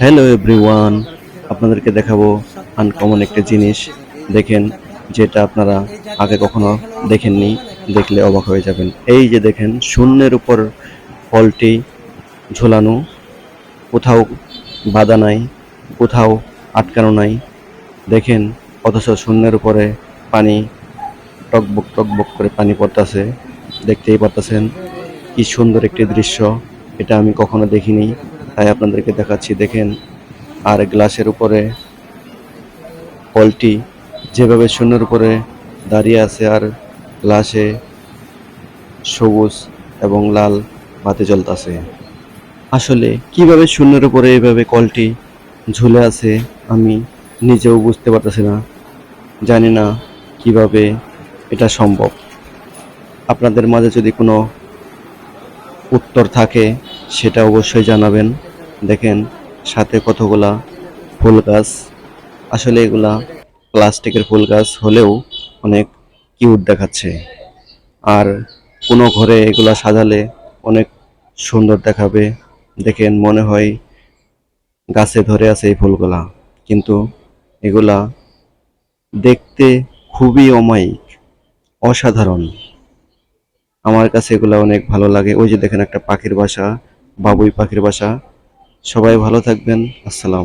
Hello everyone, আপনাদেরকে দেখাবো uncommon একটা জিনিস। দেখেন, যেটা আপনারা আগে কখনো দেখেননি, দেখলে অবাক হয়ে যাবেন। এই যে দেখেন, শূন্যের উপর ফলটি ঝোলানো, কোথাও বাঁধা নাই, কোথাও আটকানো নাই। দেখেন, অথচ শূন্যের উপরে পানি টকবক টকবক করে পানি পড়তেছে। দেখতেই পারতেছেন কি সুন্দর একটি দৃশ্য। এটা আমি কখনো দেখিনি, তাই আপনাদেরকে দেখাচ্ছি। দেখেন, আর গ্লাসের উপরে ফলটি যেভাবে শূন্যের উপরে দাঁড়িয়ে আছে, আর গ্লাসে সবুজ এবং লাল বাতি জ্বলতেছে। আসলে কিভাবে শূন্যের উপরে এইভাবে কলটি ঝুলে আছে আমি নিজেও বুঝতে পারতেছি না। জানি না কিভাবে এটা সম্ভব। আপনাদের মাঝে যদি কোনো উত্তর থাকে সেটা অবশ্যই জানাবেন। দেখেন, সাথে কতগুলা ফুল গাছ। আসলে এগুলা প্লাস্টিকের ফুল গাছ হলেও অনেক কিউট দেখাচ্ছে। আর কোনো ঘরে এগুলা সাজালে অনেক সুন্দর দেখাবে। দেখেন, মনে হয় গাছে ধরে আছে এই ফুলগুলা, কিন্তু এগুলা দেখতে খুবই অমায়িক, অসাধারণ। আমার কাছে এগুলা অনেক ভালো লাগে। ওই যে দেখেন, একটা পাখির বাসা, বাবুই পাখির বাসা। সবাই ভালো থাকবেন। আসসালাম।